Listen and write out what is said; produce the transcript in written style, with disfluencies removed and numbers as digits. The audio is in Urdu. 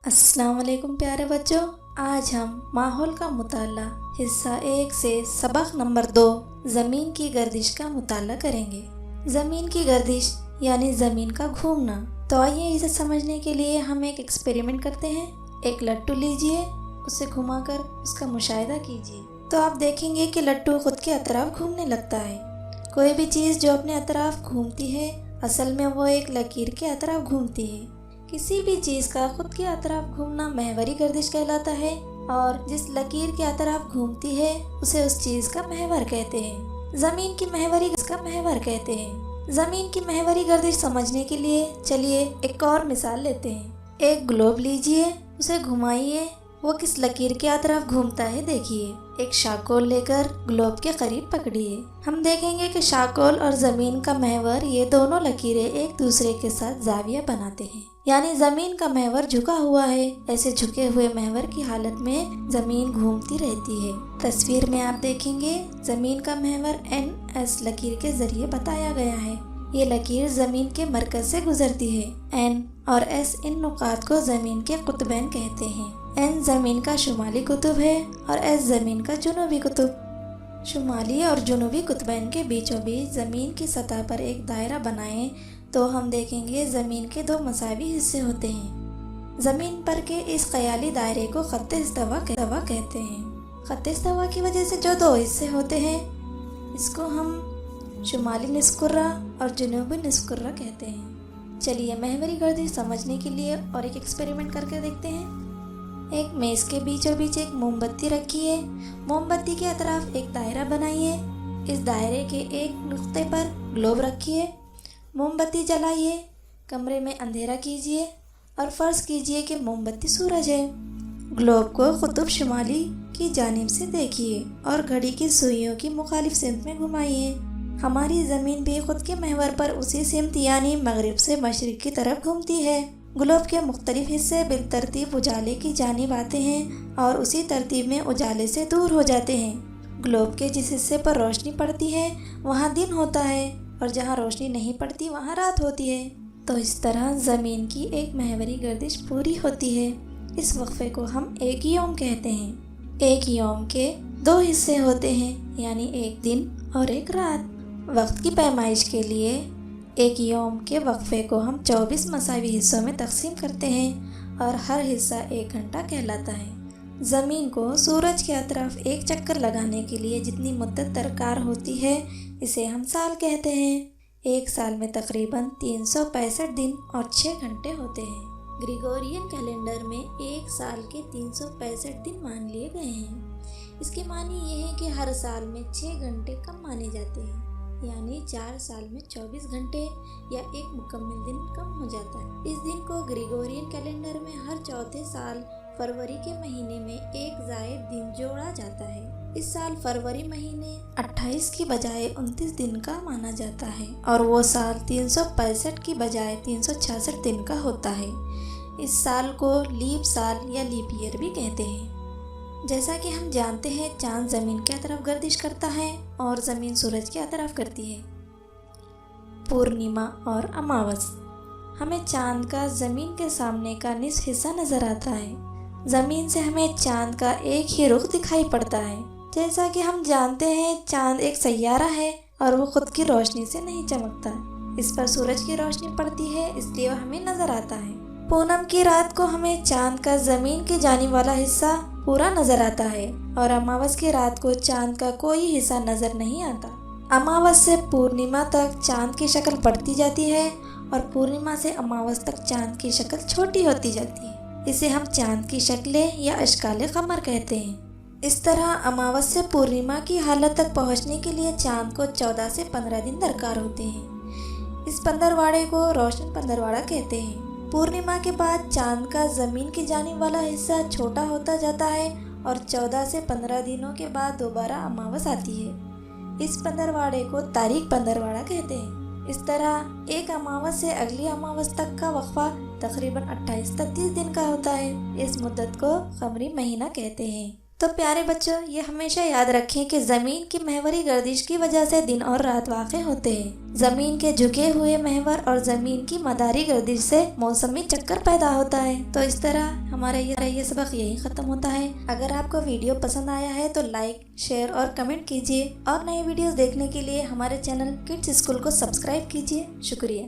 السلام علیکم پیارے بچوں، آج ہم ماحول کا مطالعہ حصہ 1 سے سبق نمبر 2 زمین کی گردش کا مطالعہ کریں گے۔ زمین کی گردش یعنی زمین کا گھومنا۔ تو آئیے اسے سمجھنے کے لیے ہم ایک ایکسپیریمنٹ کرتے ہیں۔ ایک لٹو لیجئے، اسے گھما کر اس کا مشاہدہ کیجئے تو آپ دیکھیں گے کہ لٹو خود کے اطراف گھومنے لگتا ہے۔ کوئی بھی چیز جو اپنے اطراف گھومتی ہے اصل میں وہ ایک لکیر کے اطراف گھومتی ہے۔ کسی بھی چیز کا خود کے اطراف گھومنا محوری گردش کہلاتا ہے، اور جس لکیر کے اطراف گھومتی ہے اسے اس چیز کا محور کہتے ہیں۔ زمین کی محوری گردش کا محور کہتے ہیں۔ زمین کی محوری گردش سمجھنے کے لیے چلیے ایک اور مثال لیتے ہیں۔ ایک گلوب لیجئے، اسے گھمائیے، وہ کس لکیر کے اطراف گھومتا ہے دیکھیے۔ ایک شاکول لے کر گلوب کے قریب پکڑیے، ہم دیکھیں گے کہ شاکول اور زمین کا محور یہ دونوں لکیریں ایک دوسرے کے ساتھ زاویہ بناتے ہیں، یعنی زمین کا محور جھکا ہوا ہے۔ ایسے جھکے ہوئے محور کی حالت میں زمین گھومتی رہتی ہے۔ تصویر میں آپ دیکھیں گے زمین کا محور NS لکیر کے ذریعے بتایا گیا ہے۔ یہ لکیر زمین کے مرکز سے گزرتی ہے۔ N اور S ان نقاط کو زمین کے قطبین کہتے ہیں۔ N زمین کا شمالی قطب ہے اور S زمین کا جنوبی قطب۔ شمالی اور جنوبی قطبین کے بیچوں بیچ زمین کی سطح پر ایک دائرہ بنائیں تو ہم دیکھیں گے زمین کے 2 مساوی حصے ہوتے ہیں۔ زمین پر کے اس خیالی دائرے کو خط استوا کہتے ہیں۔ خط استوا کی وجہ سے جو 2 حصے ہوتے ہیں اس کو ہم شمالی نصف کرہ اور جنوبی نصف کرہ کہتے ہیں۔ چلیے محوری گردش سمجھنے کے لیے اور ایک ایکسپیریمنٹ کر کے دیکھتے ہیں۔ ایک میز کے بیچوں بیچ ایک موم بتی رکھیے، موم بتی کے اطراف ایک دائرہ بنائیے، اس دائرے کے ایک نقطے پر گلوب رکھیے، موم بتی جلائیے، کمرے میں اندھیرا کیجیے اور فرض کیجیے کہ موم بتی سورج ہے۔ گلوب کو قطب شمالی کی جانب سے دیکھیے اور گھڑی کی سوئیوں کی مخالف سمت میں گھمائیے۔ ہماری زمین بھی خود کے محور پر اسی سمت یعنی مغرب سے مشرق کی طرف گھومتی ہے۔ گلوب کے مختلف حصے بالترتیب اجالے کی جانب آتے ہیں اور اسی ترتیب میں اجالے سے دور ہو جاتے ہیں۔ گلوب کے جس حصے پر روشنی پڑتی ہے وہاں دن ہوتا ہے اور جہاں روشنی نہیں پڑتی وہاں رات ہوتی ہے۔ تو اس طرح زمین کی ایک محوری گردش پوری ہوتی ہے۔ اس وقفے کو ہم ایک یوم کہتے ہیں۔ ایک یوم کے 2 حصے ہوتے ہیں، یعنی ایک دن اور ایک رات۔ وقت کی پیمائش کے لیے ایک یوم کے وقفے کو ہم 24 مساوی حصوں میں تقسیم کرتے ہیں اور ہر حصہ 1 گھنٹہ کہلاتا ہے۔ زمین کو سورج کے اطراف ایک چکر لگانے کے لیے جتنی مدت درکار ہوتی ہے اسے ہم سال کہتے ہیں۔ ایک سال میں تقریباً 365 دن اور 6 گھنٹے ہوتے ہیں۔ گریگورین کیلنڈر میں ایک سال کے 365 دن مان لیے گئے ہیں۔ اس کے معنی یہ ہے کہ ہر سال میں 6 گھنٹے کم مانے جاتے ہیں، یعنی 4 سال میں 24 گھنٹے یا ایک مکمل دن کم ہو جاتا ہے۔ اس دن کو گریگورین کیلنڈر میں ہر چوتھے سال فروری کے مہینے میں ایک زائد دن جوڑا جاتا ہے۔ اس سال فروری مہینے 28 کی بجائے 29 دن کا مانا جاتا ہے اور وہ سال 365 کی بجائے 366 دن کا ہوتا ہے۔ اس سال کو لیپ سال یا لیپ ایئر بھی کہتے ہیں۔ جیسا کہ ہم جانتے ہیں چاند زمین کے اطراف گردش کرتا ہے اور زمین سورج کے اطراف کرتی ہے۔ پورنیما اور اماوس، ہمیں چاند کا زمین کے سامنے کا نصف حصہ نظر آتا ہے۔ زمین سے ہمیں چاند کا ایک ہی رخ دکھائی پڑتا ہے۔ جیسا کہ ہم جانتے ہیں چاند ایک سیارہ ہے اور وہ خود کی روشنی سے نہیں چمکتا، اس پر سورج کی روشنی پڑتی ہے اس لیے وہ ہمیں نظر آتا ہے۔ پونم کی رات کو ہمیں چاند کا زمین کی جانب والا حصہ پورا نظر آتا ہے اور اماوس کی رات کو چاند کا کوئی حصہ نظر نہیں آتا۔ اماوس سے پورنیما تک چاند کی شکل بڑھتی جاتی ہے اور پورنیما سے اماوس تک چاند کی شکل چھوٹی ہوتی جاتی ہے۔ اسے ہم چاند کی شکلیں یا اشکال قمر کہتے ہیں۔ اس طرح اماوس سے پورنیما کی حالت تک پہنچنے کے لیے چاند کو 14 سے 15 دن درکار ہوتے ہیں۔ اس پندرواڑے کو روشن پندرواڑا کہتے ہیں۔ پورنیما کے بعد چاند کا زمین کی جانب والا حصہ چھوٹا ہوتا جاتا ہے اور 14 سے 15 دنوں کے بعد دوبارہ اماوس آتی ہے۔ اس پندرواڑے کو تاریک پندرواڑا کہتے ہیں۔ اس طرح ایک اماوس سے اگلی اماوس تک کا وقفہ تقریباً 28-30 دن کا ہوتا ہے۔ اس مدت کو قمری مہینہ کہتے ہیں۔ تو پیارے بچوں، یہ ہمیشہ یاد رکھیں کہ زمین کی محوری گردش کی وجہ سے دن اور رات واقع ہوتے ہیں۔ زمین کے جھکے ہوئے محور اور زمین کی مداری گردش سے موسمی چکر پیدا ہوتا ہے۔ تو اس طرح ہمارا یہ سبق یہی ختم ہوتا ہے۔ اگر آپ کو ویڈیو پسند آیا ہے تو لائک، شیئر اور کمنٹ کیجیے، اور نئی ویڈیوز دیکھنے کے لیے ہمارے چینل کڈس اسکول کو سبسکرائب کیجیے۔ شکریہ۔